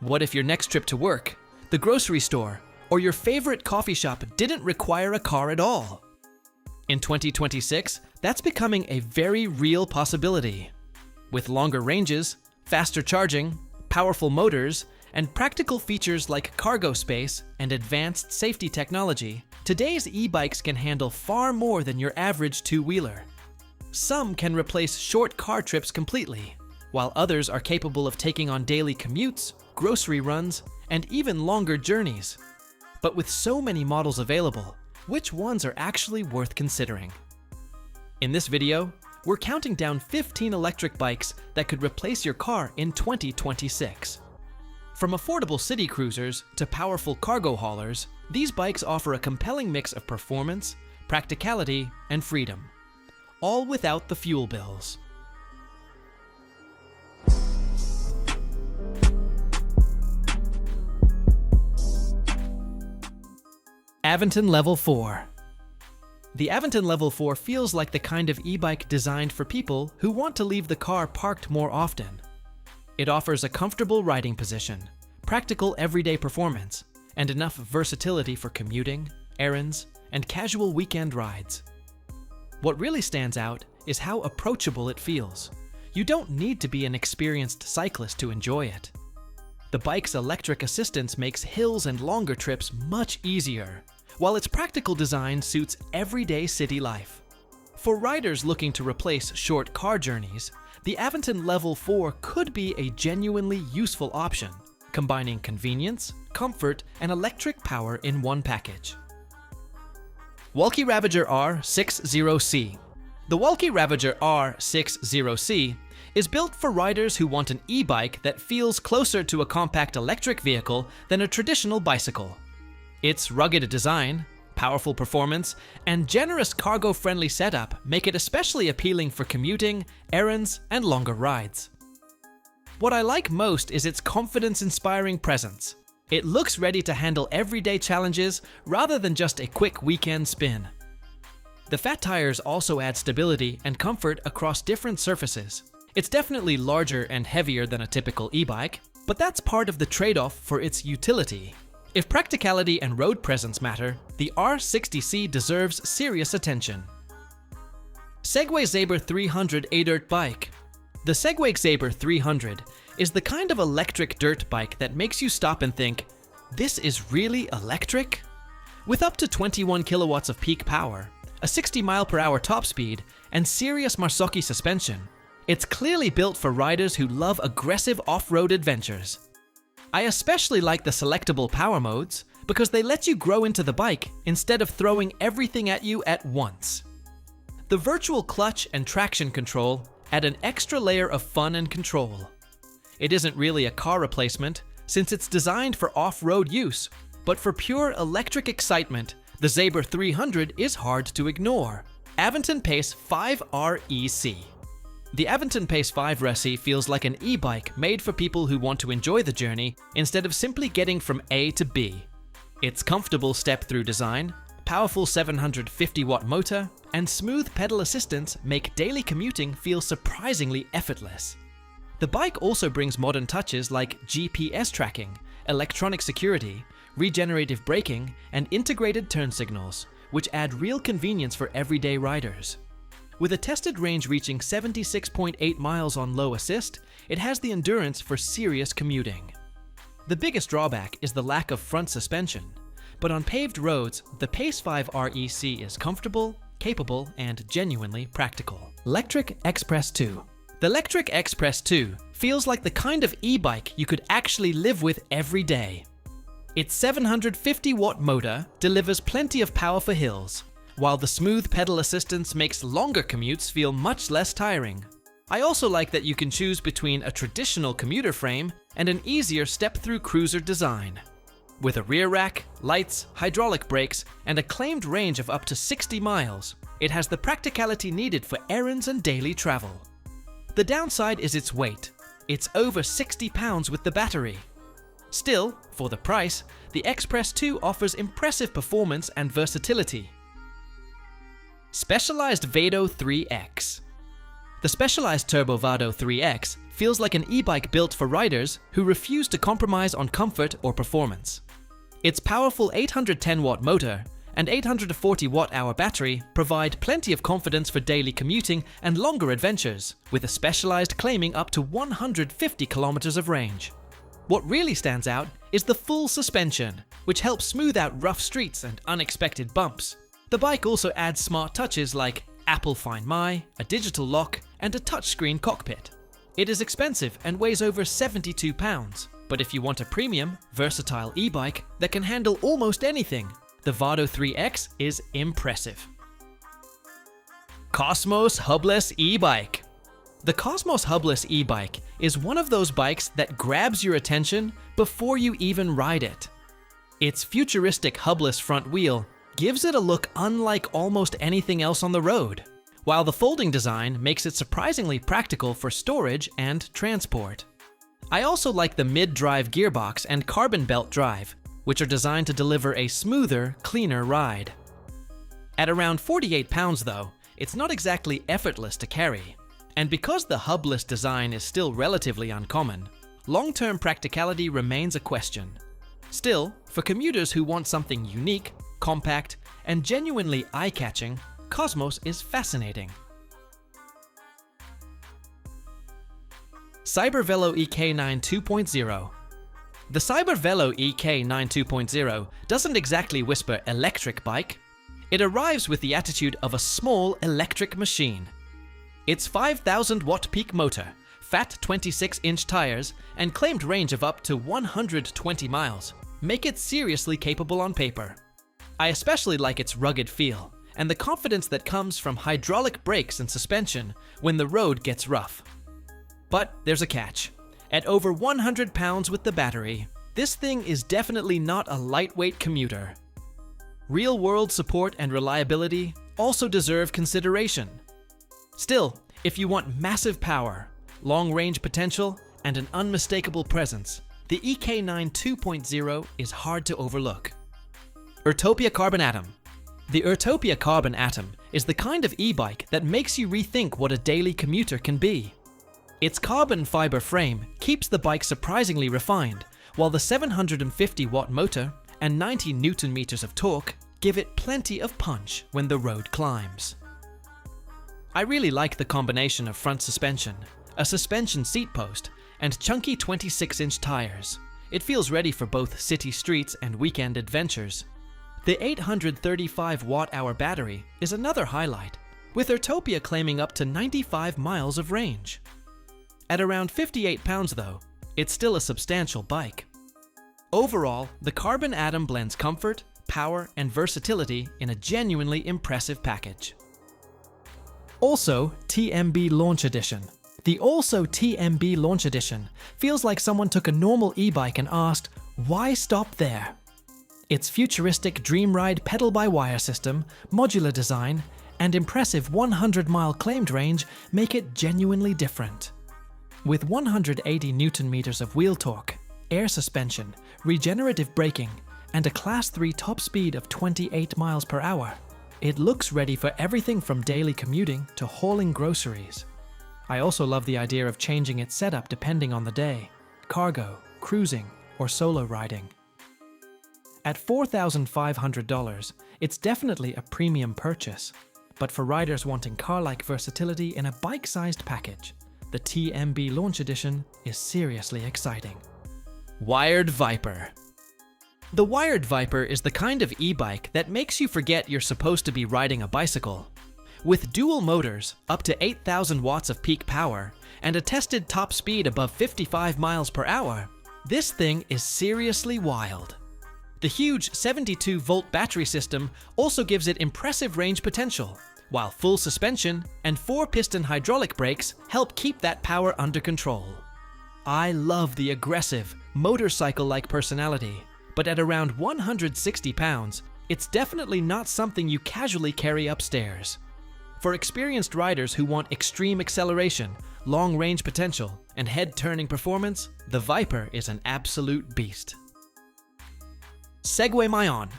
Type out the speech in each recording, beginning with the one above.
What if your next trip to work, the grocery store, or your favorite coffee shop didn't require a car at all? In 2026, that's becoming a very real possibility. With longer ranges, faster charging, powerful motors, and practical features like cargo space and advanced safety technology, today's e-bikes can handle far more than your average two-wheeler. Some can replace short car trips completely, while others are capable of taking on daily commutes, grocery runs, and even longer journeys. But with so many models available, which ones are actually worth considering? In this video, we're counting down 15 electric bikes that could replace your car in 2026. From affordable city cruisers to powerful cargo haulers, these bikes offer a compelling mix of performance, practicality, and freedom, all without the fuel bills. Aventon Level 4. The Aventon Level 4 feels like the kind of e-bike designed for people who want to leave the car parked more often. It offers a comfortable riding position, practical everyday performance, and enough versatility for commuting, errands, and casual weekend rides. What really stands out is how approachable it feels. You don't need to be an experienced cyclist to enjoy it. The bike's electric assistance makes hills and longer trips much easier, while its practical design suits everyday city life. For riders looking to replace short car journeys, the Aventon Level 4 could be a genuinely useful option, combining convenience, comfort, and electric power in one package. Wallke Ravager R60C. The Wallke Ravager R60C is built for riders who want an e-bike that feels closer to a compact electric vehicle than a traditional bicycle. Its rugged design, powerful performance, and generous cargo-friendly setup make it especially appealing for commuting, errands, and longer rides. What I like most is its confidence-inspiring presence. It looks ready to handle everyday challenges rather than just a quick weekend spin. The fat tires also add stability and comfort across different surfaces. It's definitely larger and heavier than a typical e-bike, but that's part of the trade-off for its utility. If practicality and road presence matter, the R60C deserves serious attention. Segway Xaber 300 edirt bike. The Segway Xaber 300 is the kind of electric dirt bike that makes you stop and think, this is really electric? With up to 21 kilowatts of peak power, a 60 mph top speed, and serious Marzocchi suspension, it's clearly built for riders who love aggressive off-road adventures. I especially like the selectable power modes because they let you grow into the bike instead of throwing everything at you at once. The virtual clutch and traction control add an extra layer of fun and control. It isn't really a car replacement since it's designed for off-road use, but for pure electric excitement, the Xaber 300 is hard to ignore. Aventon Pace 5 REC. The Aventon Pace 5 REC feels like an e-bike made for people who want to enjoy the journey instead of simply getting from A to B. Its comfortable step-through design, powerful 750-watt motor, and smooth pedal assistance make daily commuting feel surprisingly effortless. The bike also brings modern touches like GPS tracking, electronic security, regenerative braking, and integrated turn signals, which add real convenience for everyday riders. With a tested range reaching 76.8 miles on low assist, it has the endurance for serious commuting. The biggest drawback is the lack of front suspension, but on paved roads, the Pace 5 REC is comfortable, capable, and genuinely practical. Lectric XPress2. The Lectric XPress2 feels like the kind of e-bike you could actually live with every day. Its 750-watt motor delivers plenty of power for hills, while the smooth pedal assistance makes longer commutes feel much less tiring. I also like that you can choose between a traditional commuter frame and an easier step-through cruiser design. With a rear rack, lights, hydraulic brakes, and a claimed range of up to 60 miles, it has the practicality needed for errands and daily travel. The downside is its weight. It's over 60 pounds with the battery. Still, for the price, the XPress2 offers impressive performance and versatility. Specialized Vado 3X. The Specialized Turbo Vado 3X feels like an e-bike built for riders who refuse to compromise on comfort or performance. Its powerful 810-watt motor and 840 watt-hour battery provide plenty of confidence for daily commuting and longer adventures, with a specialized claiming up to 150 kilometers of range. What really stands out is the full suspension, which helps smooth out rough streets and unexpected bumps. The bike also adds smart touches like Apple Find My, a digital lock, and a touchscreen cockpit. It is expensive and weighs over 72 pounds, but if you want a premium, versatile e-bike that can handle almost anything, the Vado 3X is impressive. KOSMOS Hubless e-bike. The KOSMOS Hubless e-bike is one of those bikes that grabs your attention before you even ride it. Its futuristic hubless front wheel gives it a look unlike almost anything else on the road, while the folding design makes it surprisingly practical for storage and transport. I also like the mid-drive gearbox and carbon belt drive, which are designed to deliver a smoother, cleaner ride. At around 48 pounds though, it's not exactly effortless to carry. And because the hubless design is still relatively uncommon, long-term practicality remains a question. Still, for commuters who want something unique, compact, and genuinely eye-catching, KOSMOS is fascinating. CYBERVELO EK9 2.0. The CYBERVELO EK9 2.0 doesn't exactly whisper electric bike. It arrives with the attitude of a small electric machine. Its 5,000 watt peak motor, fat 26-inch tires, and claimed range of up to 120 miles make it seriously capable on paper. I especially like its rugged feel and the confidence that comes from hydraulic brakes and suspension when the road gets rough. But there's a catch. At over 100 pounds with the battery, this thing is definitely not a lightweight commuter. Real-world support and reliability also deserve consideration. Still, if you want massive power, long-range potential, and an unmistakable presence, the EK9 2.0 is hard to overlook. Urtopia Carbon Atom. The Urtopia Carbon Atom is the kind of e-bike that makes you rethink what a daily commuter can be. Its carbon fiber frame keeps the bike surprisingly refined, while the 750-watt motor and 90 Nm of torque give it plenty of punch when the road climbs. I really like the combination of front suspension, a suspension seat post, and chunky 26-inch tires. It feels ready for both city streets and weekend adventures. The 835 watt-hour battery is another highlight, with Urtopia claiming up to 95 miles of range. At around 58 pounds though, it's still a substantial bike. Overall, the Carbon Atom blends comfort, power, and versatility in a genuinely impressive package. Also, TMB Launch Edition. The Also TMB Launch Edition feels like someone took a normal e-bike and asked, why stop there? Its futuristic Dream Ride pedal-by-wire system, modular design, and impressive 100-mile claimed range make it genuinely different. With 180 Nm of wheel torque, air suspension, regenerative braking, and a Class 3 top speed of 28 miles per hour, it looks ready for everything from daily commuting to hauling groceries. I also love the idea of changing its setup depending on the day, cargo, cruising, or solo riding. At $4,500, it's definitely a premium purchase, but for riders wanting car-like versatility in a bike-sized package, the TMB Launch Edition is seriously exciting. Wired Viper. The Wired Viper is the kind of e-bike that makes you forget you're supposed to be riding a bicycle. With dual motors, up to 8,000 watts of peak power, and a tested top speed above 55 miles per hour, this thing is seriously wild. The huge 72-volt battery system also gives it impressive range potential, while full suspension and 4-piston hydraulic brakes help keep that power under control. I love the aggressive, motorcycle-like personality, but at around 160 pounds, it's definitely not something you casually carry upstairs. For experienced riders who want extreme acceleration, long range potential, and head-turning performance, the Viper is an absolute beast. Segway Myon.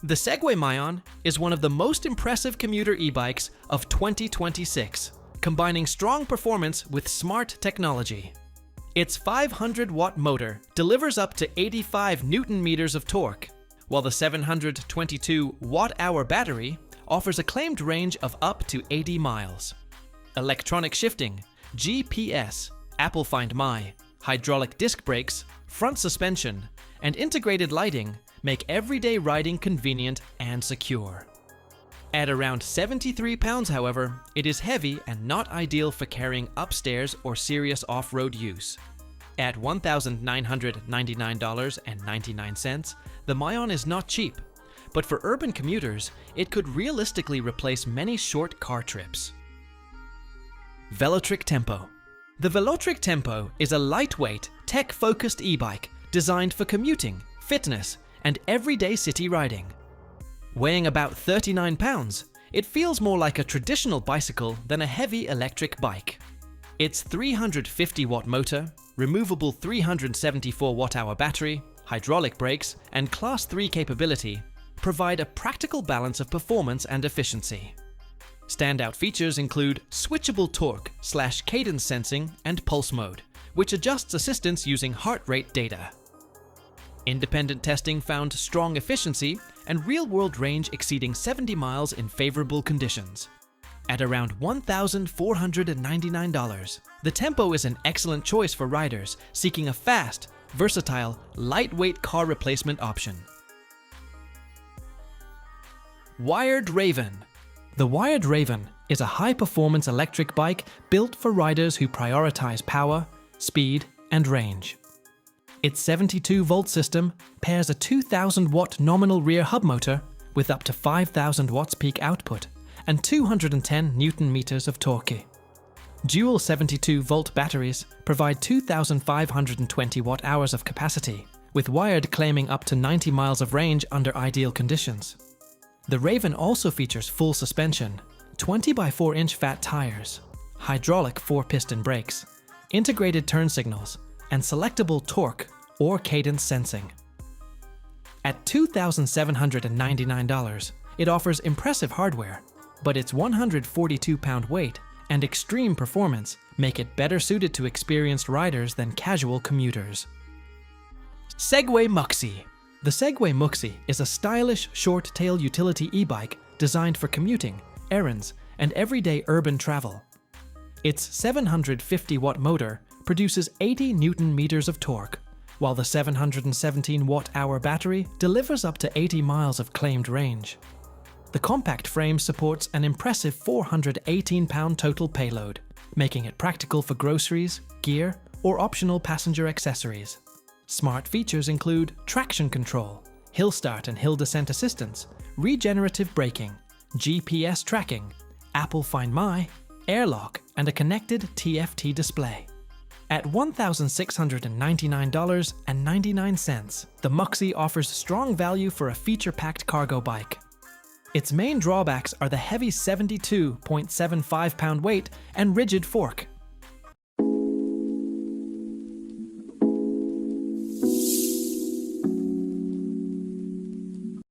The Segway Myon is one of the most impressive commuter e-bikes of 2026, combining strong performance with smart technology. Its 500-watt motor delivers up to 85 Newton-meters of torque, while the 722 watt-hour battery offers a claimed range of up to 80 miles. Electronic shifting, GPS, Apple Find My, hydraulic disc brakes, front suspension, and integrated lighting make everyday riding convenient and secure. At around 73 pounds, however, it is heavy and not ideal for carrying upstairs or serious off-road use. At $1,999.99, the Myon is not cheap, but for urban commuters, it could realistically replace many short car trips. Velotric Tempo. The Velotric Tempo is a lightweight, tech-focused e-bike designed for commuting, fitness, and everyday city riding. Weighing about 39 pounds, it feels more like a traditional bicycle than a heavy electric bike. Its 350-watt motor, removable 374 watt-hour battery, hydraulic brakes, and Class 3 capability provide a practical balance of performance and efficiency. Standout features include switchable torque/cadence sensing and pulse mode, which adjusts assistance using heart rate data. Independent testing found strong efficiency and real-world range exceeding 70 miles in favorable conditions. At around $1,499, the Tempo is an excellent choice for riders seeking a fast, versatile, lightweight car replacement option. Wired Raven. The Wired Raven is a high-performance electric bike built for riders who prioritize power, speed, and range. Its 72-volt system pairs a 2,000-watt nominal rear hub motor with up to 5,000 watts peak output and 210 Newton-meters of torque. Dual 72-volt batteries provide 2,520 watt-hours of capacity, with Wired claiming up to 90 miles of range under ideal conditions. The Raven also features full suspension, 20x4-inch fat tires, hydraulic 4-piston brakes, integrated turn signals, and selectable torque or cadence sensing. At $2,799, it offers impressive hardware, but its 142-pound weight and extreme performance make it better suited to experienced riders than casual commuters. Segway Muxi. The Segway Muxi is a stylish, short-tail utility e-bike designed for commuting, errands, and everyday urban travel. Its 750-watt motor produces 80 Newton-meters of torque, while the 717 watt-hour battery delivers up to 80 miles of claimed range. The compact frame supports an impressive 418-pound total payload, making it practical for groceries, gear, or optional passenger accessories. Smart features include traction control, hill start and hill descent assistance, regenerative braking, GPS tracking, Apple Find My, airlock, and a connected TFT display. At $1,699.99, the Muxi offers strong value for a feature-packed cargo bike. Its main drawbacks are the heavy 72.75-pound weight and rigid fork,